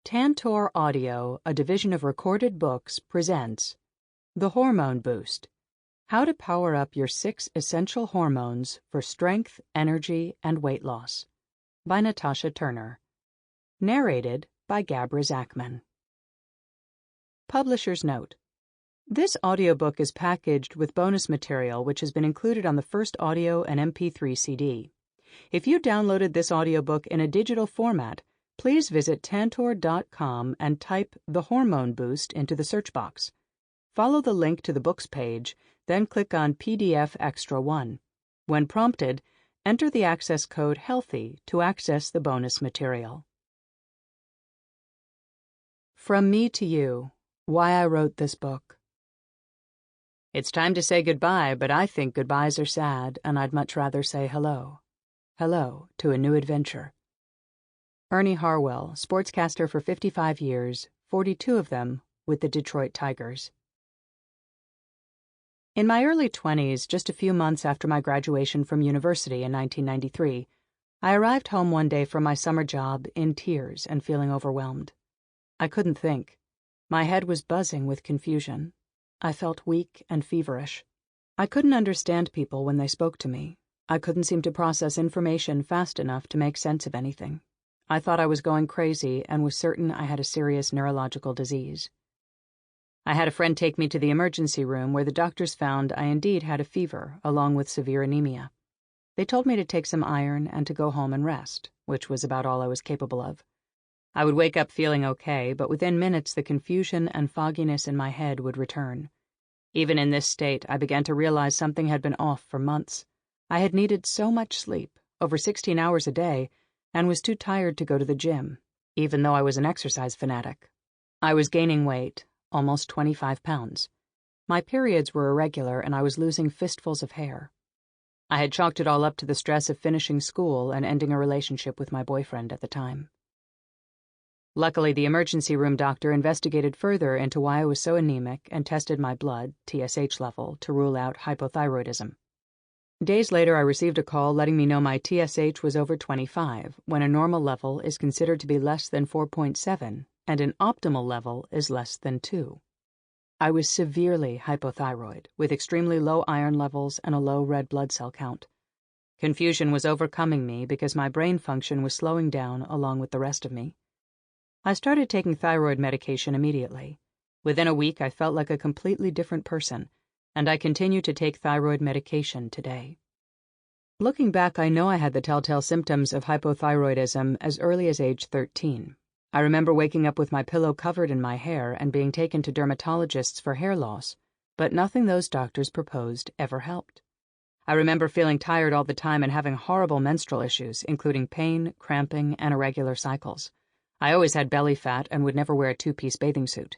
Tantor Audio, a division of Recorded Books, presents The Hormone Boost: How to Power Up Your 6 Essential Hormones for Strength, Energy, and Weight Loss by Natasha Turner. Narrated by Gabra Zackman. Publisher's Note: This audiobook is packaged with bonus material which has been included on the first audio and MP3 CD. If you downloaded this audiobook in a digital format, please visit Tantor.com and type The Hormone Boost into the search box. Follow the link to the books page, then click on PDF Extra 1. When prompted, enter the access code HEALTHY to access the bonus material. From Me to You: Why I Wrote This Book. It's time to say goodbye, but I think goodbyes are sad, and I'd much rather say hello. Hello to a new adventure. Ernie Harwell, sportscaster for 55 years, 42 of them with the Detroit Tigers. In my early 20s, just a few months after my graduation from university in 1993, I arrived home one day from my summer job in tears and feeling overwhelmed. I couldn't think. My head was buzzing with confusion. I felt weak and feverish. I couldn't understand people when they spoke to me. I couldn't seem to process information fast enough to make sense of anything. I thought I was going crazy and was certain I had a serious neurological disease. I had a friend take me to the emergency room where the doctors found I indeed had a fever along with severe anemia. They told me to take some iron and to go home and rest, which was about all I was capable of. I would wake up feeling okay, but within minutes the confusion and fogginess in my head would return. Even in this state, I began to realize something had been off for months. I had needed so much sleep, over 16 hours a day, and was too tired to go to the gym, even though I was an exercise fanatic. I was gaining weight, almost 25 pounds. My periods were irregular, and I was losing fistfuls of hair. I had chalked it all up to the stress of finishing school and ending a relationship with my boyfriend at the time. Luckily, the emergency room doctor investigated further into why I was so anemic and tested my blood, TSH level, to rule out hypothyroidism. Days later, I received a call letting me know my TSH was over 25, when a normal level is considered to be less than 4.7, and an optimal level is less than 2. I was severely hypothyroid, with extremely low iron levels and a low red blood cell count. Confusion was overcoming me because my brain function was slowing down along with the rest of me. I started taking thyroid medication immediately. Within a week, I felt like a completely different person, and I continue to take thyroid medication today. Looking back, I know I had the telltale symptoms of hypothyroidism as early as age 13. I remember waking up with my pillow covered in my hair and being taken to dermatologists for hair loss, but nothing those doctors proposed ever helped. I remember feeling tired all the time and having horrible menstrual issues, including pain, cramping, and irregular cycles. I always had belly fat and would never wear a two-piece bathing suit.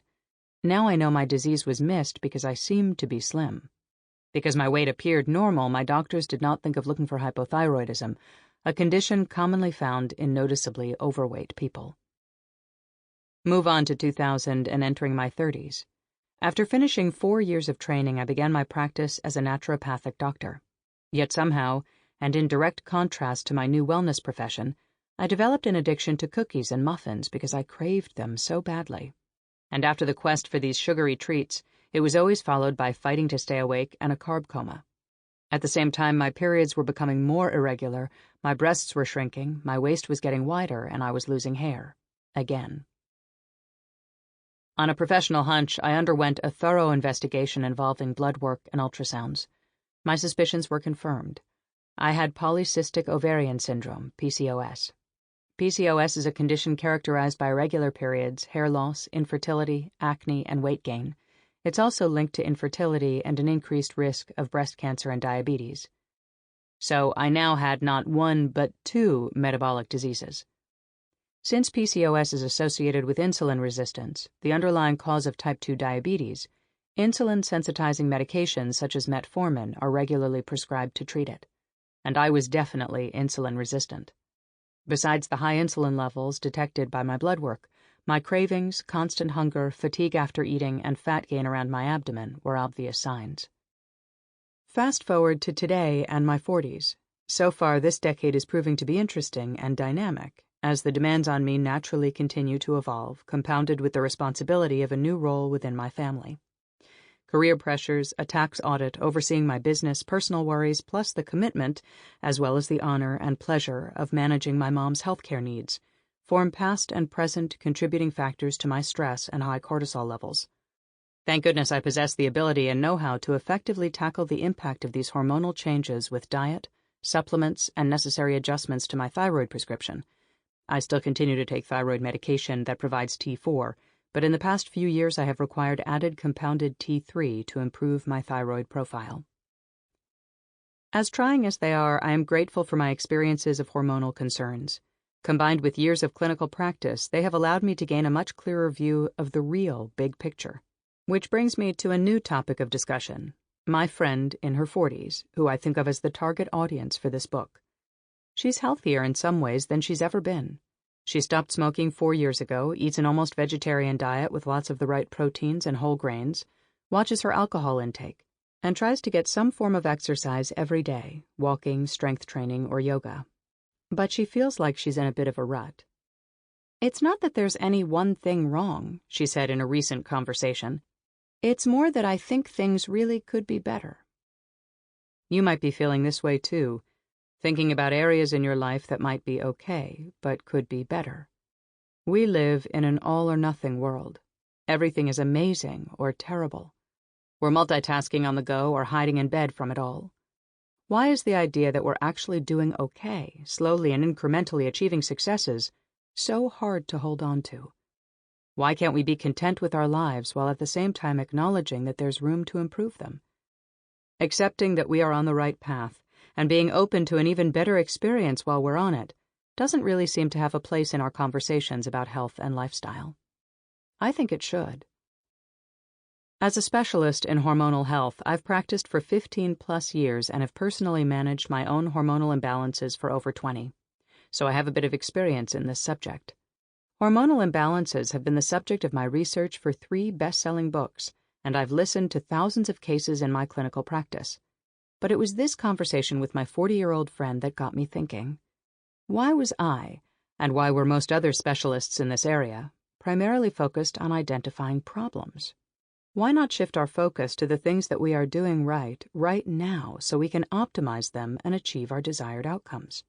Now I know my disease was missed because I seemed to be slim. Because my weight appeared normal, my doctors did not think of looking for hypothyroidism, a condition commonly found in noticeably overweight people. Move on to 2000 and entering my 30s. After finishing 4 years of training, I began my practice as a naturopathic doctor. Yet somehow, and in direct contrast to my new wellness profession, I developed an addiction to cookies and muffins because I craved them so badly. And after the quest for these sugary treats, it was always followed by fighting to stay awake and a carb coma. At the same time, my periods were becoming more irregular, my breasts were shrinking, my waist was getting wider, and I was losing hair. Again. On a professional hunch, I underwent a thorough investigation involving blood work and ultrasounds. My suspicions were confirmed. I had polycystic ovarian syndrome, PCOS. PCOS is a condition characterized by irregular periods, hair loss, infertility, acne, and weight gain. It's also linked to infertility and an increased risk of breast cancer and diabetes. So I now had not one but 2 metabolic diseases. Since PCOS is associated with insulin resistance, the underlying cause of type 2 diabetes, insulin-sensitizing medications such as metformin are regularly prescribed to treat it. And I was definitely insulin resistant. Besides the high insulin levels detected by my blood work, my cravings, constant hunger, fatigue after eating, and fat gain around my abdomen were obvious signs. Fast forward to today and my 40s. So far, this decade is proving to be interesting and dynamic, as the demands on me naturally continue to evolve, compounded with the responsibility of a new role within my family. Career pressures, a tax audit, overseeing my business, personal worries, plus the commitment, as well as the honor and pleasure of managing my mom's healthcare needs, form past and present contributing factors to my stress and high cortisol levels. Thank goodness I possess the ability and know-how to effectively tackle the impact of these hormonal changes with diet, supplements, and necessary adjustments to my thyroid prescription. I still continue to take thyroid medication that provides T4, but in the past few years I have required added compounded T3 to improve my thyroid profile. As trying as they are, I am grateful for my experiences of hormonal concerns. Combined with years of clinical practice, they have allowed me to gain a much clearer view of the real big picture. Which brings me to a new topic of discussion, my friend in her 40s, who I think of as the target audience for this book. She's healthier in some ways than she's ever been. She stopped smoking 4 years ago, eats an almost vegetarian diet with lots of the right proteins and whole grains, watches her alcohol intake, and tries to get some form of exercise every day, walking, strength training, or yoga. But she feels like she's in a bit of a rut. "It's not that there's any one thing wrong," she said in a recent conversation. "It's more that I think things really could be better." You might be feeling this way too, thinking about areas in your life that might be okay, but could be better. We live in an all-or-nothing world. Everything is amazing or terrible. We're multitasking on the go or hiding in bed from it all. Why is the idea that we're actually doing okay, slowly and incrementally achieving successes, so hard to hold on to? Why can't we be content with our lives while at the same time acknowledging that there's room to improve them? Accepting that we are on the right path and being open to an even better experience while we're on it doesn't really seem to have a place in our conversations about health and lifestyle. I think it should. As a specialist in hormonal health, I've practiced for 15+ years and have personally managed my own hormonal imbalances for over 20, so I have a bit of experience in this subject. Hormonal imbalances have been the subject of my research for 3 best-selling books, and I've listened to thousands of cases in my clinical practice. But it was this conversation with my 40-year-old friend that got me thinking. Why was I, and why were most other specialists in this area, primarily focused on identifying problems? Why not shift our focus to the things that we are doing right now so we can optimize them and achieve our desired outcomes?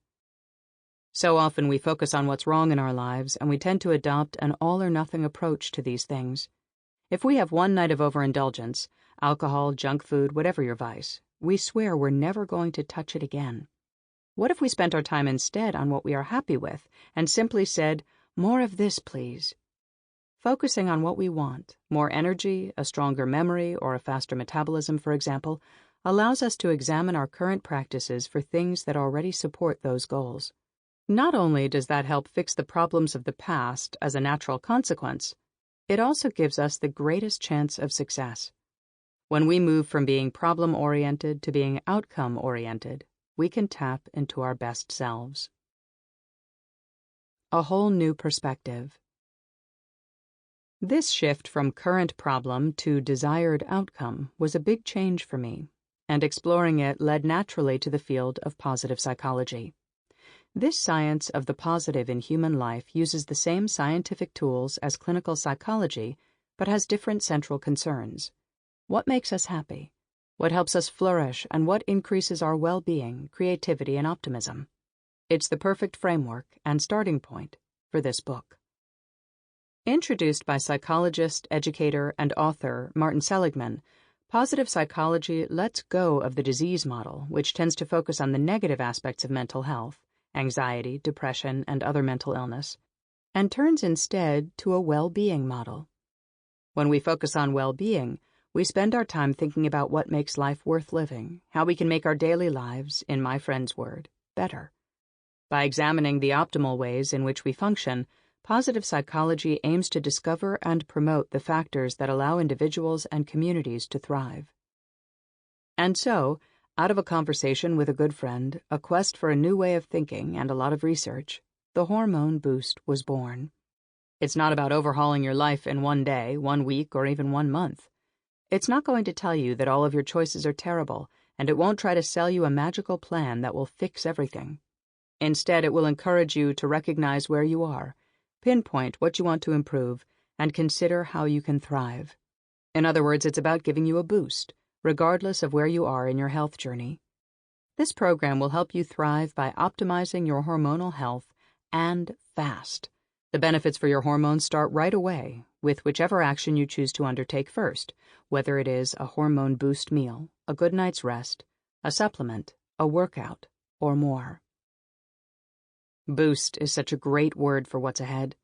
So often we focus on what's wrong in our lives, and we tend to adopt an all-or-nothing approach to these things. If we have one night of overindulgence, alcohol, junk food, whatever your vice, we swear we're never going to touch it again. What if we spent our time instead on what we are happy with and simply said, "More of this, please"? Focusing on what we want, more energy, a stronger memory, or a faster metabolism, for example, allows us to examine our current practices for things that already support those goals. Not only does that help fix the problems of the past as a natural consequence, it also gives us the greatest chance of success. When we move from being problem-oriented to being outcome-oriented, we can tap into our best selves. A whole new perspective. This shift from current problem to desired outcome was a big change for me, and exploring it led naturally to the field of positive psychology. This science of the positive in human life uses the same scientific tools as clinical psychology, but has different central concerns. What makes us happy? What helps us flourish, and what increases our well-being, creativity, and optimism? It's the perfect framework and starting point for this book. Introduced by psychologist, educator, and author Martin Seligman, positive psychology lets go of the disease model, which tends to focus on the negative aspects of mental health, anxiety, depression, and other mental illness, and turns instead to a well-being model. When we focus on well-being, we spend our time thinking about what makes life worth living, how we can make our daily lives, in my friend's word, better. By examining the optimal ways in which we function, positive psychology aims to discover and promote the factors that allow individuals and communities to thrive. And so, out of a conversation with a good friend, a quest for a new way of thinking, and a lot of research, the Hormone Boost was born. It's not about overhauling your life in one day, 1 week, or even 1 month. It's not going to tell you that all of your choices are terrible, and it won't try to sell you a magical plan that will fix everything. Instead, it will encourage you to recognize where you are, pinpoint what you want to improve, and consider how you can thrive. In other words, it's about giving you a boost, regardless of where you are in your health journey. This program will help you thrive by optimizing your hormonal health and fast. The benefits for your hormones start right away with whichever action you choose to undertake first, whether it is a hormone boost meal, a good night's rest, a supplement, a workout, or more. Boost is such a great word for what's ahead.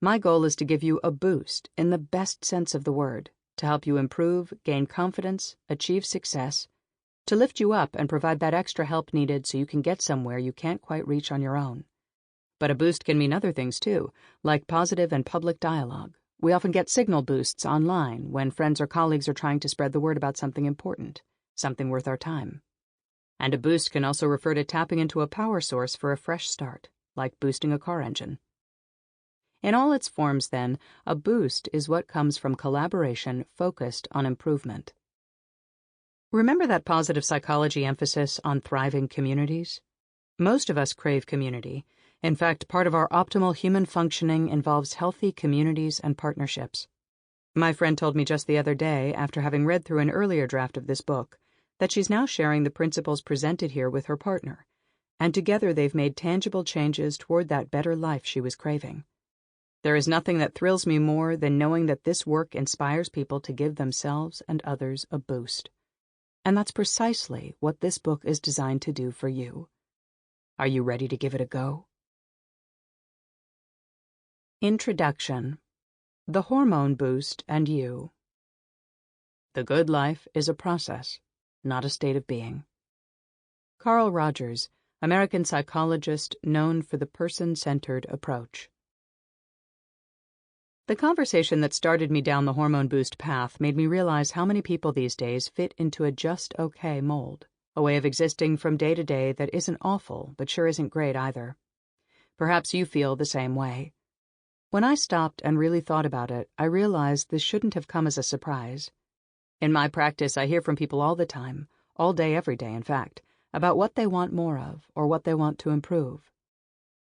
My goal is to give you a boost in the best sense of the word, to help you improve, gain confidence, achieve success, to lift you up and provide that extra help needed so you can get somewhere you can't quite reach on your own. But a boost can mean other things too, like positive and public dialogue. We often get signal boosts online when friends or colleagues are trying to spread the word about something important, something worth our time. And a boost can also refer to tapping into a power source for a fresh start, like boosting a car engine. In all its forms, then, a boost is what comes from collaboration focused on improvement. Remember that positive psychology emphasis on thriving communities? Most of us crave community. In fact, part of our optimal human functioning involves healthy communities and partnerships. My friend told me just the other day, after having read through an earlier draft of this book, that she's now sharing the principles presented here with her partner, and together they've made tangible changes toward that better life she was craving. There is nothing that thrills me more than knowing that this work inspires people to give themselves and others a boost. And that's precisely what this book is designed to do for you. Are you ready to give it a go? Introduction: The Hormone Boost and You. The good life is a process, not a state of being. Carl Rogers, American psychologist known for the person-centered approach. The conversation that started me down the Hormone Boost path made me realize how many people these days fit into a just okay mold, a way of existing from day to day that isn't awful, but sure isn't great either. Perhaps you feel the same way. When I stopped and really thought about it, I realized this shouldn't have come as a surprise. In my practice, I hear from people all the time, all day, every day, in fact, about what they want more of or what they want to improve.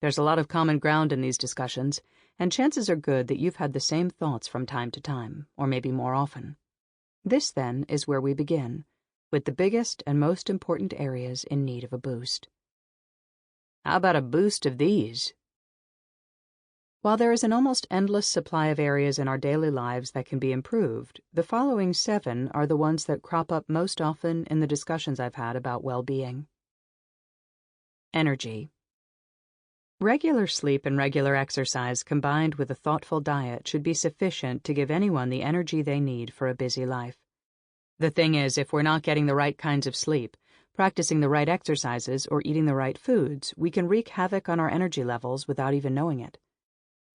There's a lot of common ground in these discussions, and chances are good that you've had the same thoughts from time to time, or maybe more often. This, then, is where we begin, with the biggest and most important areas in need of a boost. How about a boost of these? While there is an almost endless supply of areas in our daily lives that can be improved, the following 7 are the ones that crop up most often in the discussions I've had about well-being. Energy. Regular sleep and regular exercise combined with a thoughtful diet should be sufficient to give anyone the energy they need for a busy life. The thing is, if we're not getting the right kinds of sleep, practicing the right exercises, or eating the right foods, we can wreak havoc on our energy levels without even knowing it.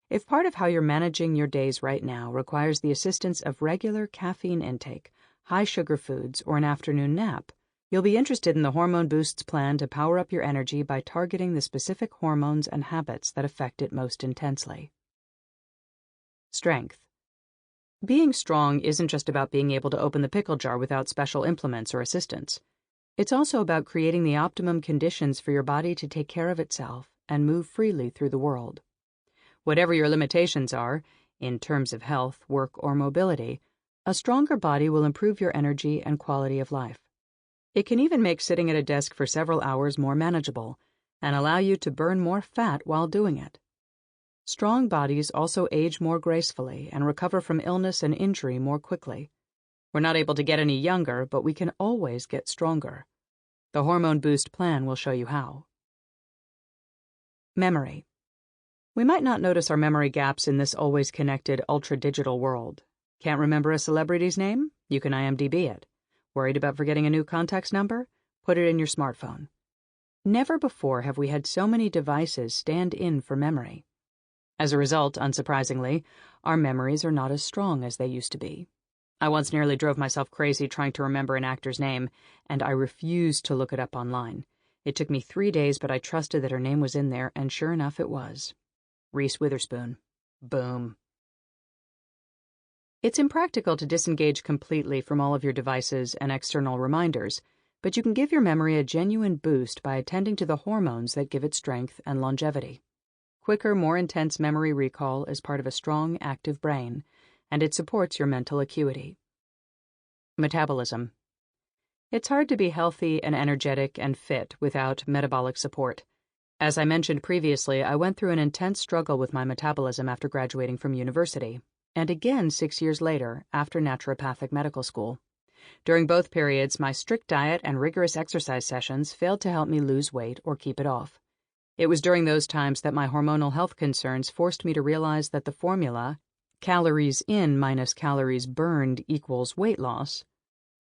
If part of how you're managing your days right now requires the assistance of regular caffeine intake, high-sugar foods, or an afternoon nap, you'll be interested in the Hormone Boost's plan to power up your energy by targeting the specific hormones and habits that affect it most intensely. Strength. Being strong isn't just about being able to open the pickle jar without special implements or assistance. It's also about creating the optimum conditions for your body to take care of itself and move freely through the world. Whatever your limitations are, in terms of health, work, or mobility, a stronger body will improve your energy and quality of life. It can even make sitting at a desk for several hours more manageable and allow you to burn more fat while doing it. Strong bodies also age more gracefully and recover from illness and injury more quickly. We're not able to get any younger, but we can always get stronger. The Hormone Boost plan will show you how. Memory. We might not notice our memory gaps in this always connected, ultra-digital world. Can't remember a celebrity's name? You can IMDb it. Worried about forgetting a new contact's number? Put it in your smartphone. Never before have we had so many devices stand in for memory. As a result, unsurprisingly, our memories are not as strong as they used to be. I once nearly drove myself crazy trying to remember an actor's name, and I refused to look it up online. It took me 3 days, but I trusted that her name was in there, and sure enough it was. Reese Witherspoon. Boom. It's impractical to disengage completely from all of your devices and external reminders, but you can give your memory a genuine boost by attending to the hormones that give it strength and longevity. Quicker, more intense memory recall is part of a strong, active brain, and it supports your mental acuity. Metabolism. It's hard to be healthy and energetic and fit without metabolic support. As I mentioned previously, I went through an intense struggle with my metabolism after graduating from university, and again 6 years later after naturopathic medical school. During both periods, my strict diet and rigorous exercise sessions failed to help me lose weight or keep it off. It was during those times that my hormonal health concerns forced me to realize that the formula, calories in minus calories burned equals weight loss,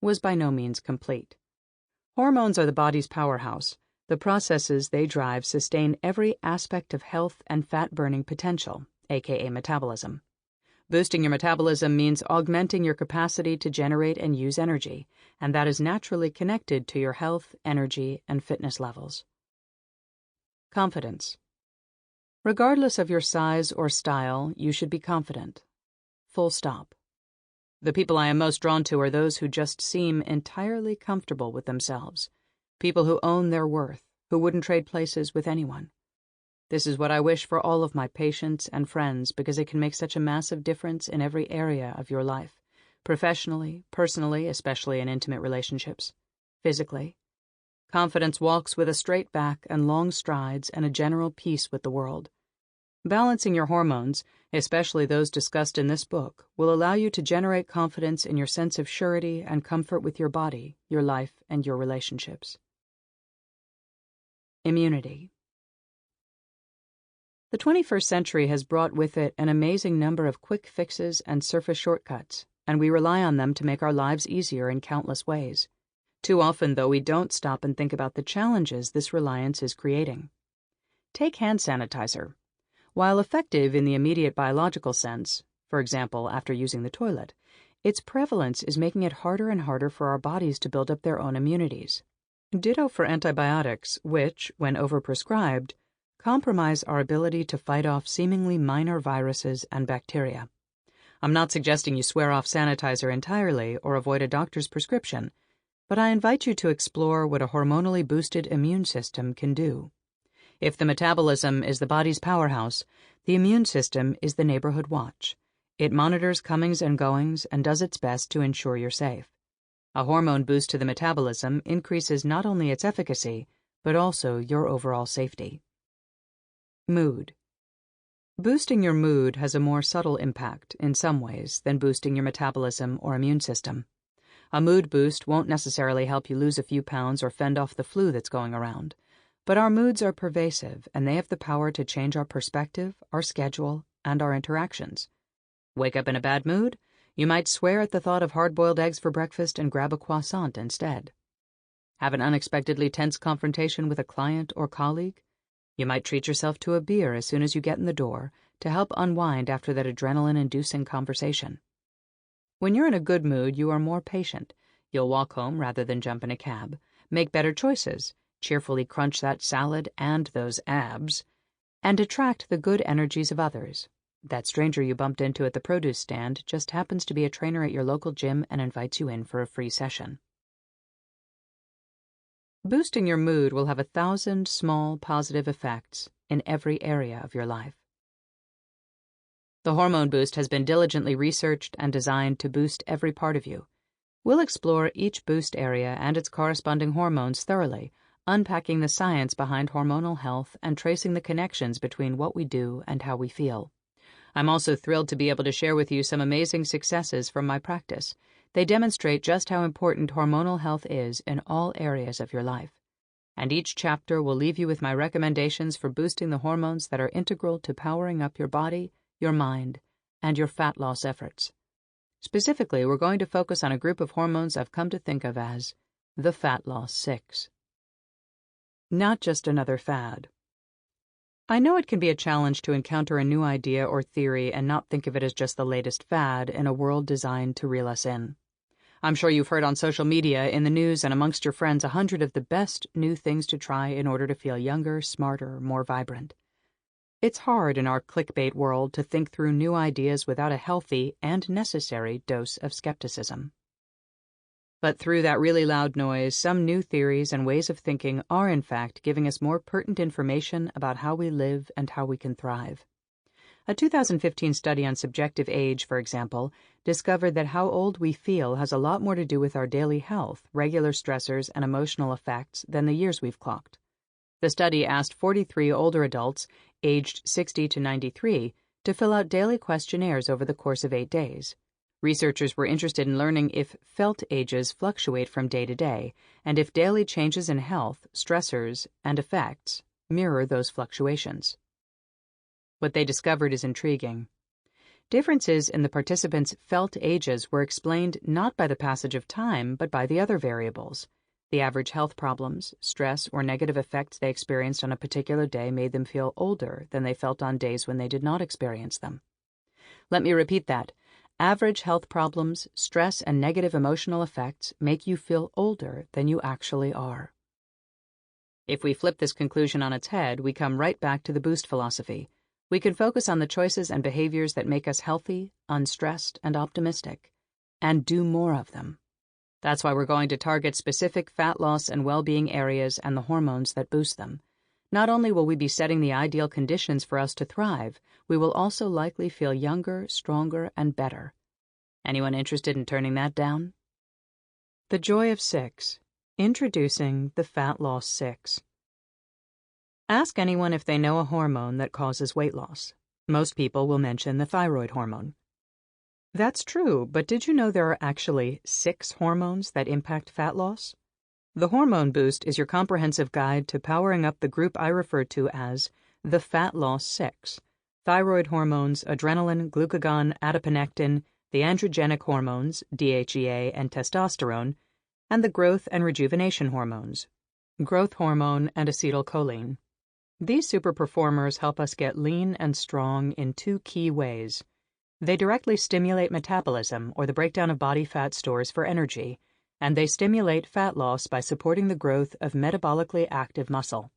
was by no means complete. Hormones are the body's powerhouse. The processes they drive sustain every aspect of health and fat-burning potential, aka metabolism. Boosting your metabolism means augmenting your capacity to generate and use energy, and that is naturally connected to your health, energy, and fitness levels. Confidence. Regardless of your size or style, you should be confident. Full stop. The people I am most drawn to are those who just seem entirely comfortable with themselves. People who own their worth, who wouldn't trade places with anyone. This is what I wish for all of my patients and friends because it can make such a massive difference in every area of your life. Professionally, personally, especially in intimate relationships. Physically. Confidence walks with a straight back and long strides and a general peace with the world. Balancing your hormones, especially those discussed in this book, will allow you to generate confidence in your sense of surety and comfort with your body, your life, and your relationships. Immunity. The 21st century has brought with it an amazing number of quick fixes and surface shortcuts, and we rely on them to make our lives easier in countless ways. Too often, though, we don't stop and think about the challenges this reliance is creating. Take hand sanitizer. While effective in the immediate biological sense, for example, after using the toilet, its prevalence is making it harder and harder for our bodies to build up their own immunities. Ditto for antibiotics, which, when overprescribed, compromise our ability to fight off seemingly minor viruses and bacteria. I'm not suggesting you swear off sanitizer entirely or avoid a doctor's prescription, but I invite you to explore what a hormonally boosted immune system can do. If the metabolism is the body's powerhouse, the immune system is the neighborhood watch. It monitors comings and goings and does its best to ensure you're safe. A hormone boost to the metabolism increases not only its efficacy, but also your overall safety. Mood. Boosting your mood has a more subtle impact, in some ways, than boosting your metabolism or immune system. A mood boost won't necessarily help you lose a few pounds or fend off the flu that's going around. But our moods are pervasive, and they have the power to change our perspective, our schedule, and our interactions. Wake up in a bad mood? You might swear at the thought of hard-boiled eggs for breakfast and grab a croissant instead. Have an unexpectedly tense confrontation with a client or colleague? You might treat yourself to a beer as soon as you get in the door to help unwind after that adrenaline-inducing conversation. When you're in a good mood, you are more patient. You'll walk home rather than jump in a cab, make better choices, cheerfully crunch that salad and those abs, and attract the good energies of others. That stranger you bumped into at the produce stand just happens to be a trainer at your local gym and invites you in for a free session. Boosting your mood will have 1,000 small positive effects in every area of your life. The Hormone Boost has been diligently researched and designed to boost every part of you. We'll explore each boost area and its corresponding hormones thoroughly, unpacking the science behind hormonal health and tracing the connections between what we do and how we feel. I'm also thrilled to be able to share with you some amazing successes from my practice. They demonstrate just how important hormonal health is in all areas of your life. And each chapter will leave you with my recommendations for boosting the hormones that are integral to powering up your body, your mind, and your fat loss efforts. Specifically, we're going to focus on a group of hormones I've come to think of as the Fat Loss Six. Not just another fad. I know it can be a challenge to encounter a new idea or theory and not think of it as just the latest fad in a world designed to reel us in. I'm sure you've heard on social media, in the news, and amongst your friends 100 of the best new things to try in order to feel younger, smarter, more vibrant. It's hard in our clickbait world to think through new ideas without a healthy and necessary dose of skepticism. But through that really loud noise, some new theories and ways of thinking are in fact giving us more pertinent information about how we live and how we can thrive. A 2015 study on subjective age, for example, discovered that how old we feel has a lot more to do with our daily health, regular stressors, and emotional effects than the years we've clocked. The study asked 43 older adults, aged 60 to 93, to fill out daily questionnaires over the course of 8 days. Researchers were interested in learning if felt ages fluctuate from day to day, and if daily changes in health, stressors, and effects mirror those fluctuations. What they discovered is intriguing. Differences in the participants' felt ages were explained not by the passage of time, but by the other variables. The average health problems, stress, or negative effects they experienced on a particular day made them feel older than they felt on days when they did not experience them. Let me repeat that. Average health problems, stress, and negative emotional effects make you feel older than you actually are. If we flip this conclusion on its head, we come right back to the Boost philosophy. We can focus on the choices and behaviors that make us healthy, unstressed, and optimistic, and do more of them. That's why we're going to target specific fat loss and well-being areas and the hormones that boost them. Not only will we be setting the ideal conditions for us to thrive, we will also likely feel younger, stronger, and better. Anyone interested in turning that down? The Joy of 6. Introducing the Fat Loss 6. Ask anyone if they know a hormone that causes weight loss. Most people will mention the thyroid hormone. That's true, but did you know there are actually 6 hormones that impact fat loss? The Hormone Boost is your comprehensive guide to powering up the group I refer to as the Fat Loss 6. Thyroid hormones, adrenalin, glucagon, adiponectin, the androgenic hormones, DHEA and testosterone, and the growth and rejuvenation hormones, growth hormone and acetylcholine. These superperformers help us get lean and strong in 2 key ways. They directly stimulate metabolism, or the breakdown of body fat stores for energy, and they stimulate fat loss by supporting the growth of metabolically active muscle.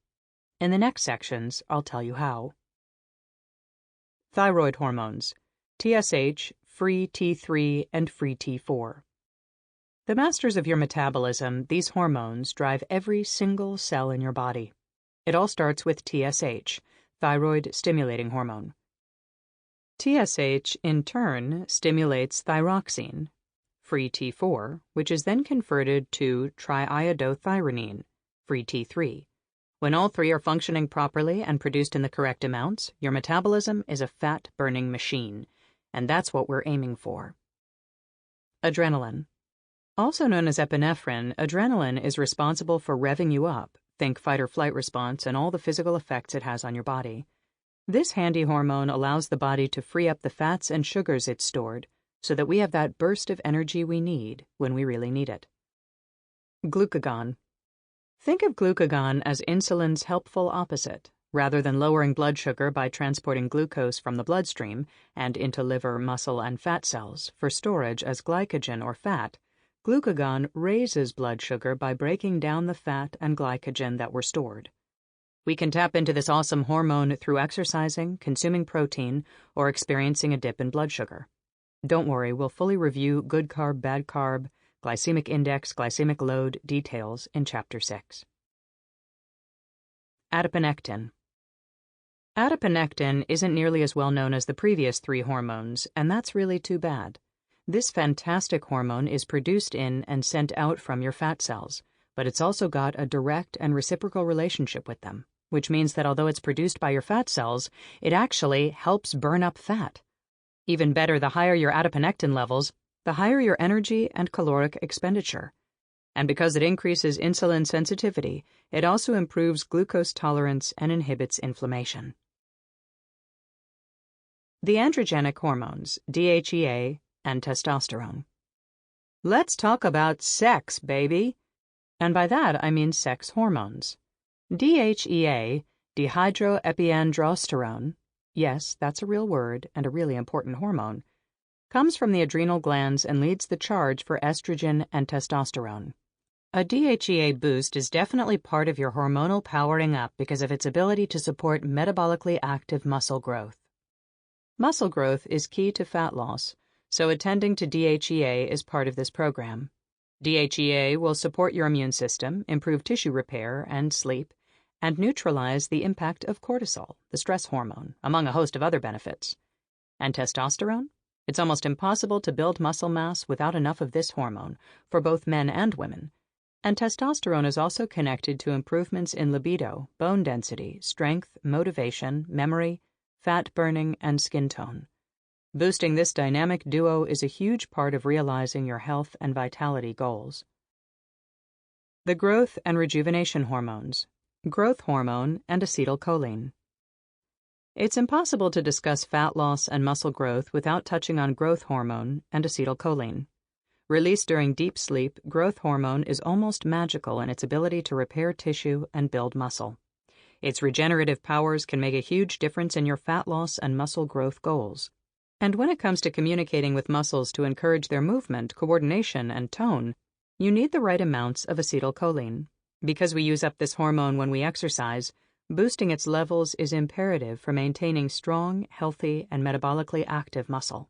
In the next sections, I'll tell you how. Thyroid hormones, TSH, free T3, and free T4. The masters of your metabolism, these hormones drive every single cell in your body. It all starts with TSH, thyroid stimulating hormone. TSH, in turn, stimulates thyroxine, free T4, which is then converted to triiodothyronine, free T3. When all 3 are functioning properly and produced in the correct amounts, your metabolism is a fat-burning machine, and that's what we're aiming for. Adrenaline. Also known as epinephrine, adrenaline is responsible for revving you up, think fight-or-flight response, and all the physical effects it has on your body. This handy hormone allows the body to free up the fats and sugars it's stored, so that we have that burst of energy we need when we really need it. Glucagon. Think of glucagon as insulin's helpful opposite. Rather than lowering blood sugar by transporting glucose from the bloodstream and into liver, muscle, and fat cells for storage as glycogen or fat, glucagon raises blood sugar by breaking down the fat and glycogen that were stored. We can tap into this awesome hormone through exercising, consuming protein, or experiencing a dip in blood sugar. Don't worry, we'll fully review good carb, bad carb, glycemic index, glycemic load details in Chapter 6. Adiponectin. Adiponectin isn't nearly as well known as the previous 3 hormones, and that's really too bad. This fantastic hormone is produced in and sent out from your fat cells, but it's also got a direct and reciprocal relationship with them, which means that although it's produced by your fat cells, it actually helps burn up fat. Even better, the higher your adiponectin levels, the higher your energy and caloric expenditure. And because it increases insulin sensitivity, it also improves glucose tolerance and inhibits inflammation. The androgenic hormones, DHEA and testosterone. Let's talk about sex, baby. And by that, I mean sex hormones. DHEA, dihydroepiandrosterone, yes, that's a real word and a really important hormone, comes from the adrenal glands and leads the charge for estrogen and testosterone. A DHEA boost is definitely part of your hormonal powering up because of its ability to support metabolically active muscle growth. Muscle growth is key to fat loss, so attending to DHEA is part of this program. DHEA will support your immune system, improve tissue repair and sleep, and neutralize the impact of cortisol, the stress hormone, among a host of other benefits. And testosterone? It's almost impossible to build muscle mass without enough of this hormone, for both men and women. And testosterone is also connected to improvements in libido, bone density, strength, motivation, memory, fat burning, and skin tone. Boosting this dynamic duo is a huge part of realizing your health and vitality goals. The growth and rejuvenation hormones, growth hormone and acetylcholine. It's impossible to discuss fat loss and muscle growth without touching on growth hormone and acetylcholine. Released during deep sleep, growth hormone is almost magical in its ability to repair tissue and build muscle. Its regenerative powers can make a huge difference in your fat loss and muscle growth goals. And when it comes to communicating with muscles to encourage their movement, coordination, and tone, you need the right amounts of acetylcholine. Because we use up this hormone when we exercise, boosting its levels is imperative for maintaining strong, healthy, and metabolically active muscle.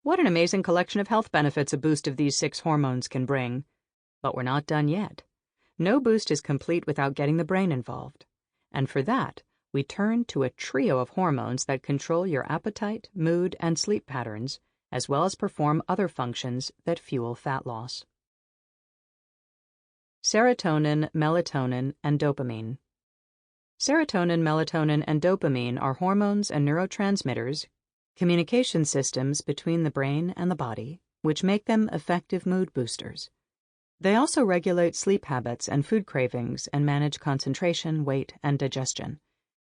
What an amazing collection of health benefits a boost of these 6 hormones can bring. But we're not done yet. No boost is complete without getting the brain involved. And for that, we turn to a trio of hormones that control your appetite, mood, and sleep patterns, as well as perform other functions that fuel fat loss. Serotonin, melatonin, and dopamine. Serotonin, melatonin, and dopamine are hormones and neurotransmitters, communication systems between the brain and the body, which make them effective mood boosters. They also regulate sleep habits and food cravings and manage concentration, weight, and digestion.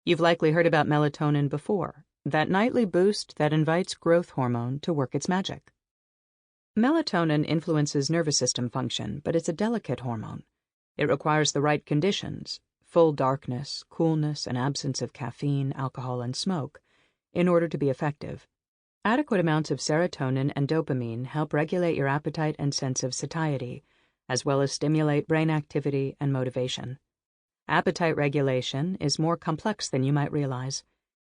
You've likely heard about melatonin before, that nightly boost that invites growth hormone to work its magic. Melatonin influences nervous system function, but it's a delicate hormone. It requires the right conditions, full darkness, coolness, and absence of caffeine, alcohol, and smoke, in order to be effective. Adequate amounts of serotonin and dopamine help regulate your appetite and sense of satiety, as well as stimulate brain activity and motivation. Appetite regulation is more complex than you might realize.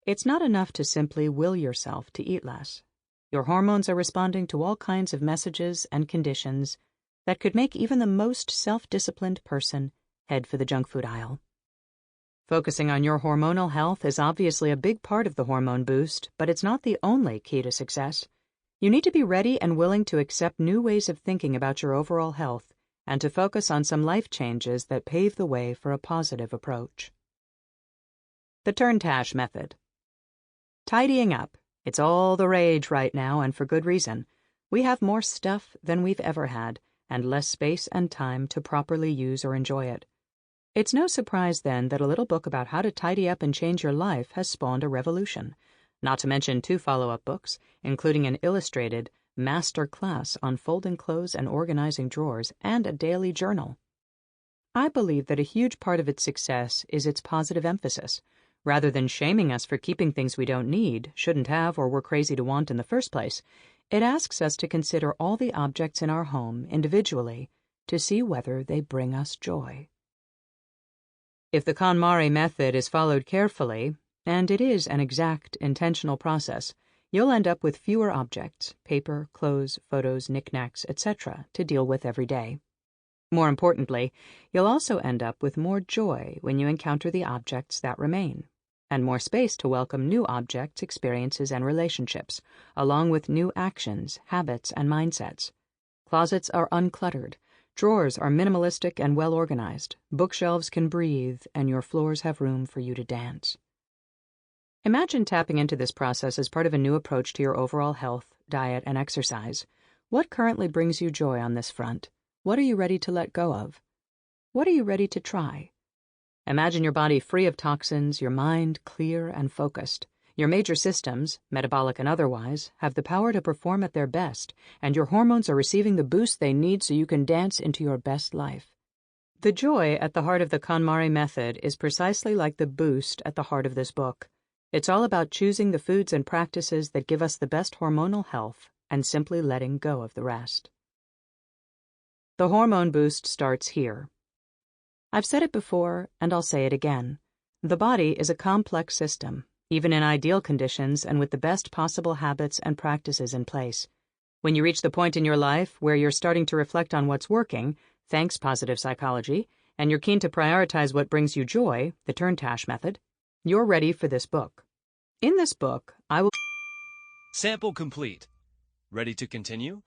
It's not enough to simply will yourself to eat less. Your hormones are responding to all kinds of messages and conditions that could make even the most self-disciplined person head for the junk food aisle. Focusing on your hormonal health is obviously a big part of the hormone boost, but it's not the only key to success. You need to be ready and willing to accept new ways of thinking about your overall health and to focus on some life changes that pave the way for a positive approach. The Turntash Method. Tidying up. It's all the rage right now, and for good reason. We have more stuff than we've ever had, and less space and time to properly use or enjoy it. It's no surprise, then, that a little book about how to tidy up and change your life has spawned a revolution, not to mention 2 follow-up books, including an illustrated master class on folding clothes and organizing drawers, and a daily journal. I believe that a huge part of its success is its positive emphasis. Rather than shaming us for keeping things we don't need, shouldn't have, or were crazy to want in the first place, it asks us to consider all the objects in our home individually to see whether they bring us joy. If the KonMari method is followed carefully, and it is an exact, intentional process, you'll end up with fewer objects, paper, clothes, photos, knickknacks, etc., to deal with every day. More importantly, you'll also end up with more joy when you encounter the objects that remain, and more space to welcome new objects, experiences, and relationships, along with new actions, habits, and mindsets. Closets are uncluttered, drawers are minimalistic and well-organized, bookshelves can breathe, and your floors have room for you to dance. Imagine tapping into this process as part of a new approach to your overall health, diet, and exercise. What currently brings you joy on this front? What are you ready to let go of? What are you ready to try? Imagine your body free of toxins, your mind clear and focused. Your major systems, metabolic and otherwise, have the power to perform at their best, and your hormones are receiving the boost they need so you can dance into your best life. The joy at the heart of the KonMari method is precisely like the boost at the heart of this book. It's all about choosing the foods and practices that give us the best hormonal health and simply letting go of the rest. The hormone boost starts here. I've said it before, and I'll say it again. The body is a complex system, even in ideal conditions and with the best possible habits and practices in place. When you reach the point in your life where you're starting to reflect on what's working, thanks positive psychology, and you're keen to prioritize what brings you joy, the Turntash method, you're ready for this book. In this book, I will... Sample complete. Ready to continue?